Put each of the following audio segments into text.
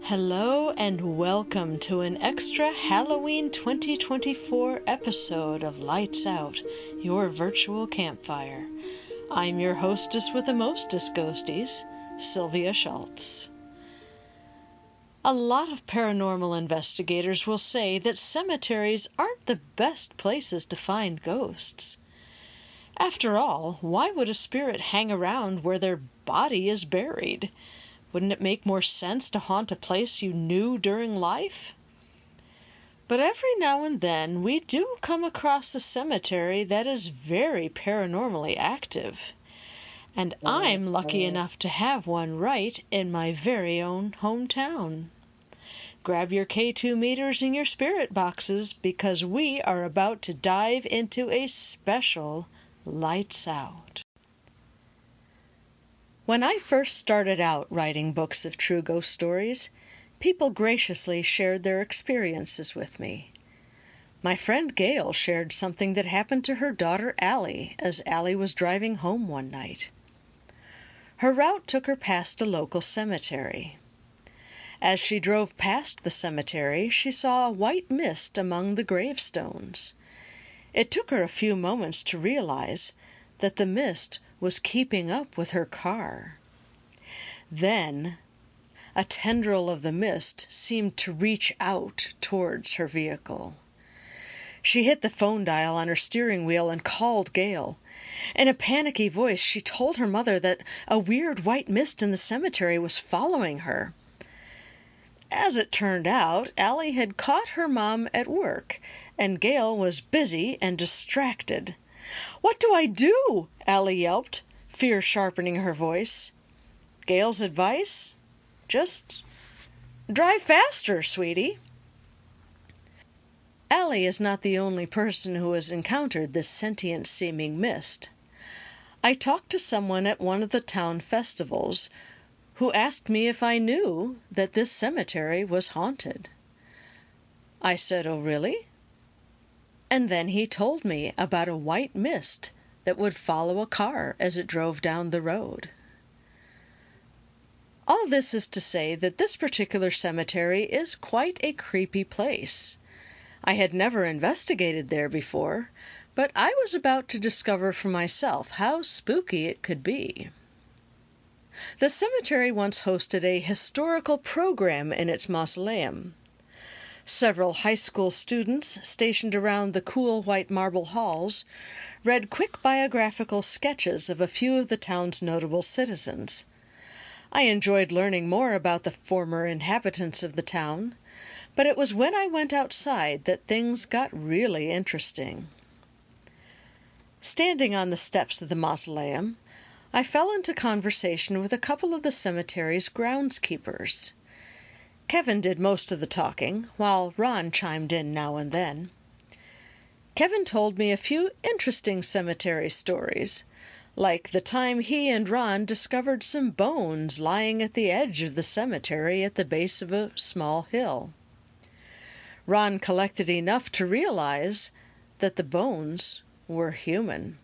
Hello and welcome to an extra Halloween 2024 episode of Lights Out, your virtual campfire. I'm your hostess with the mostest ghosties, Sylvia Schultz. A lot of paranormal investigators will say that cemeteries aren't the best places to find ghosts. After all, why would a spirit hang around where their body is buried? Wouldn't it make more sense to haunt a place you knew during life? But every now and then we do come across a cemetery that is very paranormally active. And I'm lucky enough to have one right in my very own hometown. Grab your K2 meters and your spirit boxes because we are about to dive into a special Lights Out. When I first started out writing books of true ghost stories, people graciously shared their experiences with me. My friend Gail shared something that happened to her daughter Allie as Allie was driving home one night. Her route took her past a local cemetery. As she drove past the cemetery, she saw a white mist among the gravestones. It took her a few moments to realize that the mist was keeping up with her car. Then, a tendril of the mist seemed to reach out towards her vehicle. She hit the phone dial on her steering wheel and called Gail. In a panicky voice, she told her mother that a weird white mist in the cemetery was following her. As it turned out, Allie had caught her mom at work, and Gail was busy and distracted. "What do I do?" Allie yelped, fear sharpening her voice. Gail's advice? Just drive faster, sweetie. Allie is not the only person who has encountered this sentient-seeming mist. I talked to someone at one of the town festivals who asked me if I knew that this cemetery was haunted. I said, "Oh, really?" And then he told me about a white mist that would follow a car as it drove down the road. All this is to say that this particular cemetery is quite a creepy place. I had never investigated there before, but I was about to discover for myself how spooky it could be. The cemetery once hosted a historical program in its mausoleum. Several high school students stationed around the cool white marble halls read quick biographical sketches of a few of the town's notable citizens. I enjoyed learning more about the former inhabitants of the town, but it was when I went outside that things got really interesting. Standing on the steps of the mausoleum, I fell into conversation with a couple of the cemetery's groundskeepers. Kevin did most of the talking, while Ron chimed in now and then. Kevin told me a few interesting cemetery stories, like the time he and Ron discovered some bones lying at the edge of the cemetery at the base of a small hill. Ron collected enough to realize that the bones were human.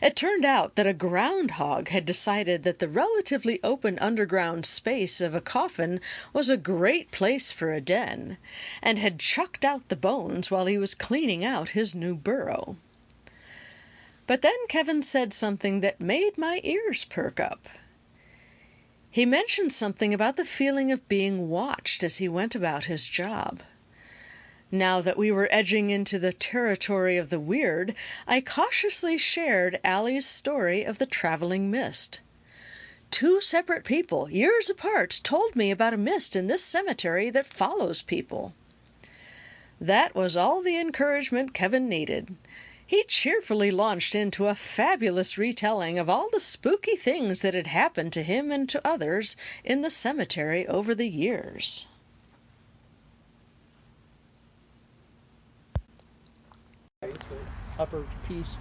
It turned out that a groundhog had decided that the relatively open underground space of a coffin was a great place for a den, and had chucked out the bones while he was cleaning out his new burrow. But then Kevin said something that made my ears perk up. He mentioned something about the feeling of being watched as he went about his job. Now that we were edging into the territory of the weird, I cautiously shared Allie's story of the traveling mist. 2 separate people, years apart, told me about a mist in this cemetery that follows people. That was all the encouragement Kevin needed. He cheerfully launched into a fabulous retelling of all the spooky things that had happened to him and to others in the cemetery over the years. Upper piece.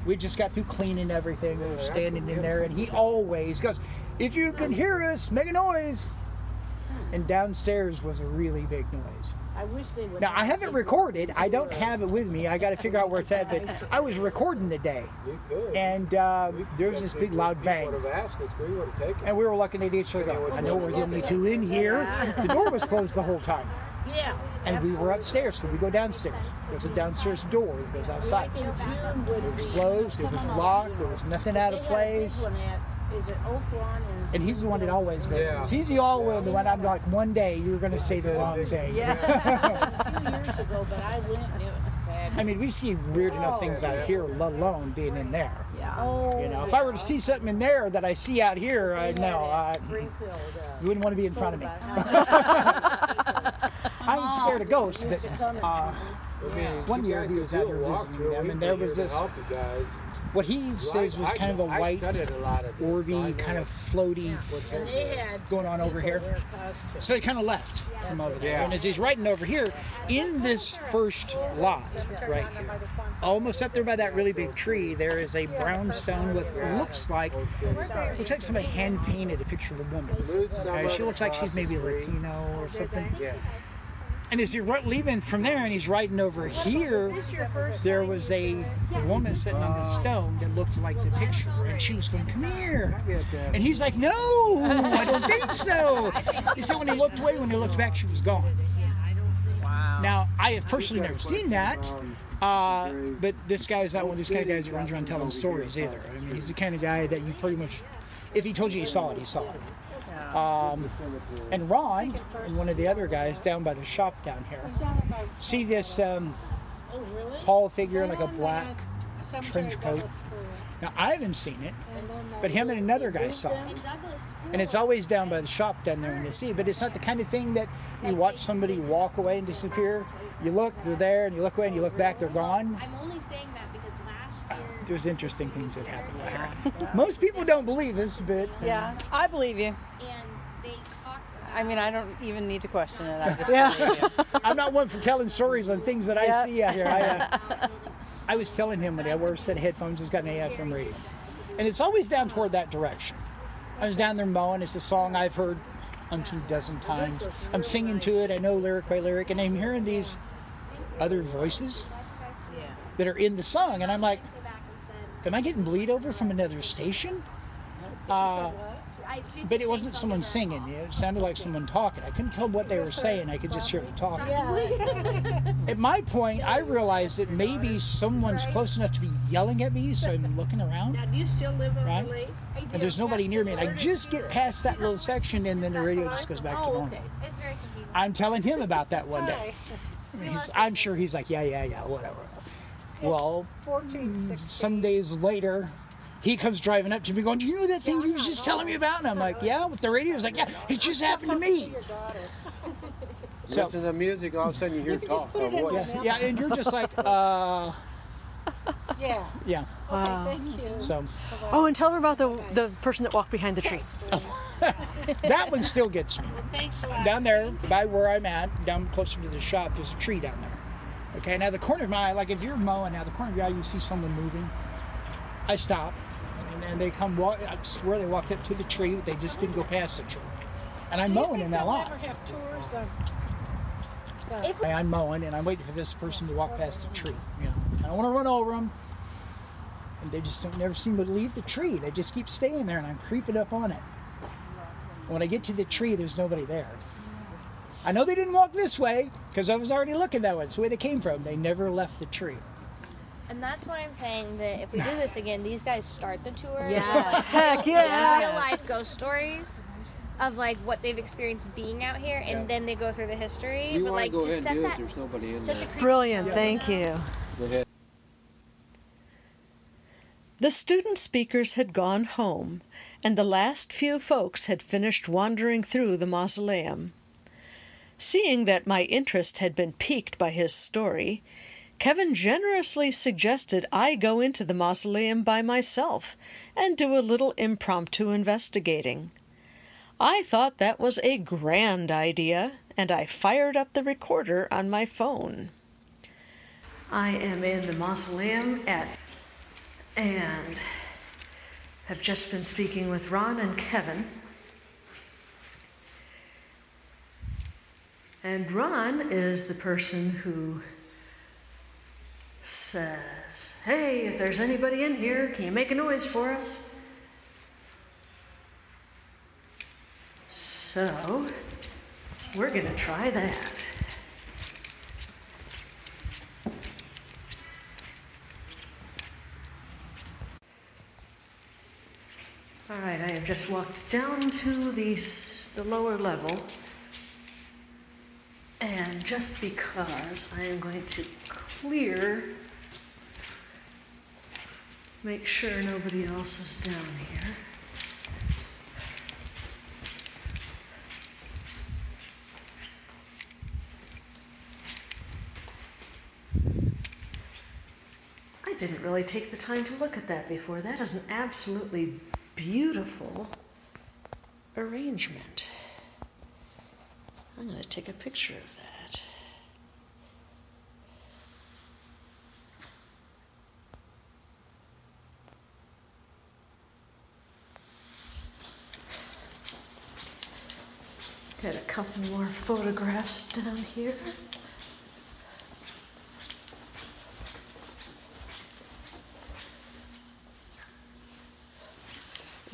We just got through cleaning everything. We were standing in there, and he always goes, "If you can hear us, make a noise." and downstairs was a really big noise. I wish they would. Now, I haven't recorded. I don't have it with me. I got to figure out where it's at. But I was recording the day. You could. And there was this big loud bang. would have asked us. We would have taken And we were looking at each other going, I know we're the only two in here. The door was closed the whole time. Yeah. And we were upstairs, so we go downstairs. There's a downstairs door that goes outside. Like in June when It was we closed. It come was on, locked. There you was know, nothing out of they had a big place. one is it Oak Lawn And he's the one that always listens. He's the the one I'm like, one day you're going to say the wrong thing. a few years ago, but I went and it was fabulous. I mean, we see weird enough things out here, let alone being in there. Oh, You know, if I were to see something in there that I see out here, I know you wouldn't want to be in front of me. I ain't scared of ghosts, but one year he was out here visiting them, and there was this, what he says was kind of a white, orby, kind of floaty and they had going on over here. their costumes. So he kind of left from over there. And as he's riding over here, in this first lot right here, almost up there by that really big tree, there is a brownstone with looks like somebody hand painted a picture of a woman. She looks like she's maybe Latino or something. And as you're leaving from there and he's riding over here, there was a woman sitting on the stone that looked like the picture. And she was going, come here. And he's like, no, I don't think so. He said when he looked away, when he looked back, she was gone. Wow. Now, I have personally never seen that. But this guy is not one of these kind of guys who runs around telling stories either. I mean, he's the kind of guy that you pretty much, if he told you he saw it, he saw it. And Ron and one of the other guys down by the shop down here see this tall figure in like a black trench coat. Now, I haven't seen it, but him and another guy saw it. And it's always down by the shop down there when you see it, but it's not the kind of thing that you watch somebody walk away and disappear. You look, they're there, and you look away and you look back, they're gone. I'm only saying that because last year. There's interesting things that happen there. Most people don't believe us, but Yeah, I believe you. And they talked about. I mean, I don't even need to question it. I just Yeah. believe you. I'm not one for telling stories on things that I see out here. I was telling him when I wear a set of headphones, he's got an AM radio. And it's always down toward that direction. I was down there mowing. It's a song I've heard umpteen dozen times. I'm singing to it. I know lyric by lyric. And I'm hearing these other voices that are in the song. And I'm like, am I getting bleed over from another station? But it wasn't someone singing. It sounded like someone talking. I couldn't tell what they were saying. I could just hear them talking. At my point, I realized that maybe someone's close enough to be yelling at me, so I'm looking around. Now, do you still live on Right. the lake? And there's nobody near me. And I just get past that little section, and then the radio just goes back to normal. okay. It's very convenient. I'm telling him about that one day. I'm sure he's like, yeah, whatever. Well, some days later, he comes driving up to me going, do you know that thing you was just telling me about? And I'm like, yeah, with the radio. He's like, yeah, it just happened to me. So, Listen to the music, all of a sudden you hear talk or voice. yeah, and you're just like, yeah. Wow. So, Oh, and tell her about the person that walked behind the tree. that one still gets me. Thanks a lot. Down there, by where I'm at, down closer to the shop, there's a tree down there. Okay, now the corner of my eye, like if you're mowing, now the corner of your eye, you see someone moving. I stop, and they come walk. I swear they walked up to the tree, but they just didn't go past the tree. And I'm mowing in that lot. I'm mowing, and I'm waiting for this person to walk past the tree. You know, I don't want to run over them, and they just don't never seem to leave the tree. They just keep staying there, and I'm creeping up on it. When I get to the tree, there's nobody there. I know they didn't walk this way because I was already looking that way. It's the way they came from. They never left the tree. And that's why I'm saying that if we do this again, these guys start the tour. Yeah. With, Heck yeah. Real life ghost stories of like what they've experienced being out here, and then they go through the history. You but want like to go just ahead and set do that. it, there's nobody in Set there. the creep- Brilliant. Thank you. Go ahead. The student speakers had gone home, and the last few folks had finished wandering through the mausoleum. Seeing that my interest had been piqued by his story, Kevin generously suggested I go into the mausoleum by myself and do a little impromptu investigating. I thought that was a grand idea, and I fired up the recorder on my phone. I am in the mausoleum and have just been speaking with Ron and Kevin. And Ron is the person who says, "Hey, if there's anybody in here, can you make a noise for us?" So, we're going to try that. All right, I have just walked down to the lower level, and just because I am going to make sure nobody else is down here. I didn't really take the time to look at that before. That is an absolutely beautiful arrangement. I'm going to take a picture of that. Got a couple more photographs down here.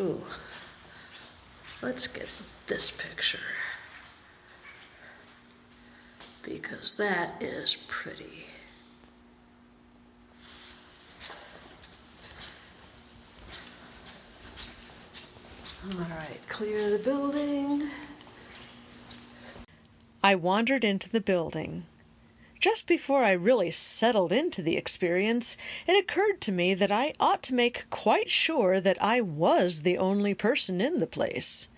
Ooh, let's get this picture, because that is pretty. All right, clear the building. I wandered into the building. Just before I really settled into the experience, it occurred to me that I ought to make quite sure that I was the only person in the place.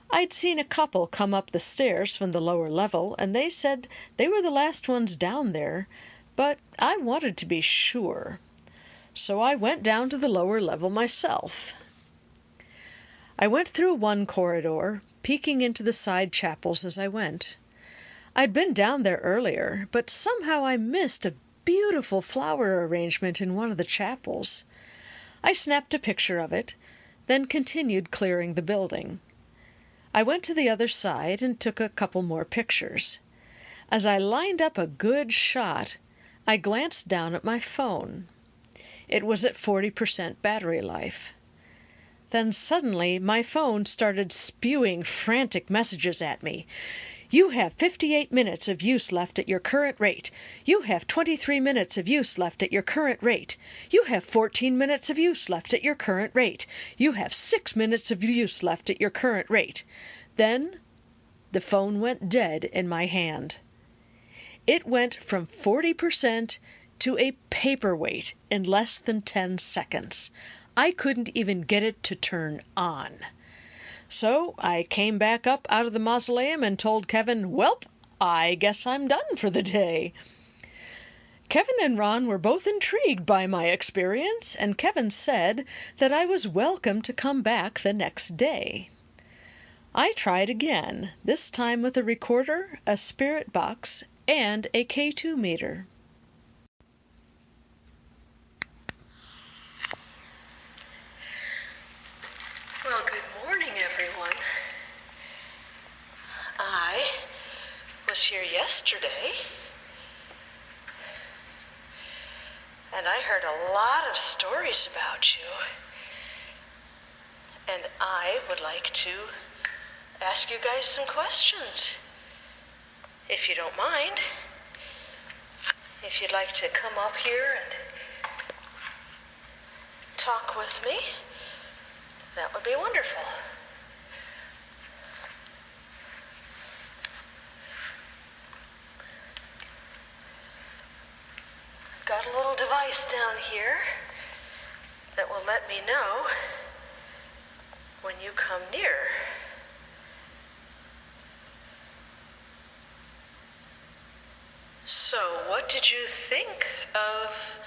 I'd seen a couple come up the stairs from the lower level, and they said they were the last ones down there, but I wanted to be sure. So I went down to the lower level myself. I went through one corridor, peeking into the side chapels as I went. I'd been down there earlier, but somehow I missed a beautiful flower arrangement in one of the chapels. I snapped a picture of it, then continued clearing the building. I went to the other side and took a couple more pictures. As I lined up a good shot, I glanced down at my phone. It was at 40% battery life. Then suddenly my phone started spewing frantic messages at me. "You have 58 minutes of use left at your current rate. You have 23 minutes of use left at your current rate. You have 14 minutes of use left at your current rate. You have 6 minutes of use left at your current rate." Then the phone went dead in my hand. It went from 40% to a paperweight in less than 10 seconds. I couldn't even get it to turn on. So I came back up out of the mausoleum and told Kevin, "Welp, I guess I'm done for the day." Kevin and Ron were both intrigued by my experience, and Kevin said that I was welcome to come back the next day. I tried again, this time with a recorder, a spirit box, and a K2 meter. Well, good morning, everyone. I was here yesterday, and I heard a lot of stories about you, and I would like to ask you guys some questions, if you don't mind. If you'd like to come up here and talk with me, that would be wonderful. I've got a little device down here that will let me know when you come near. So, what did you think of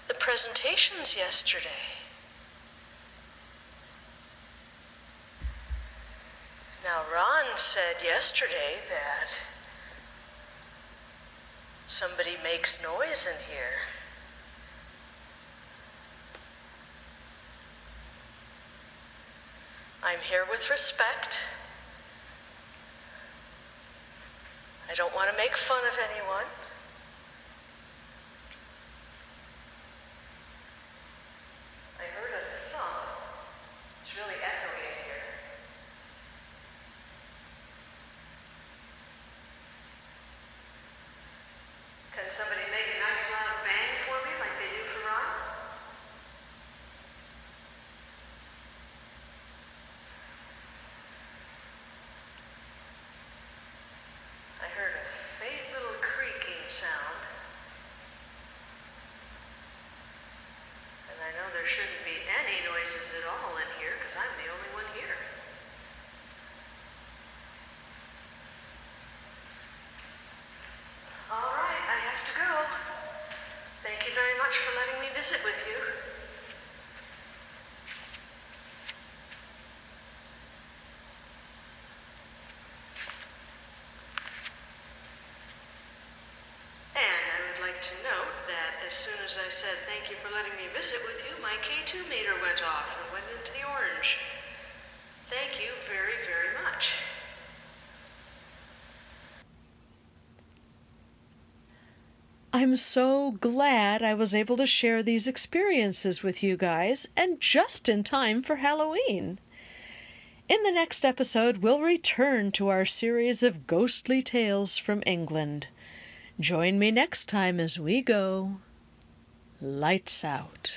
the presentations yesterday? Now, Ron said yesterday that somebody makes noise in here. I'm here with respect. I don't want to make fun of anyone. I heard a thump. It's really echoey in here. Can somebody make a nice loud bang for me like they do for Ron? I heard a faint little creaking sound. And I know there shouldn't be any noises at all in here because I'm the only one here. All right, I have to go. Thank you very much for letting me visit with you. And I would like to note that as soon as I said thank you for letting me visit with you, my K2 meter went off and went into the orange. Thank you very, very much. I'm so glad I was able to share these experiences with you guys, and just in time for Halloween. In the next episode, we'll return to our series of ghostly tales from England. Join me next time as we go Lights Out.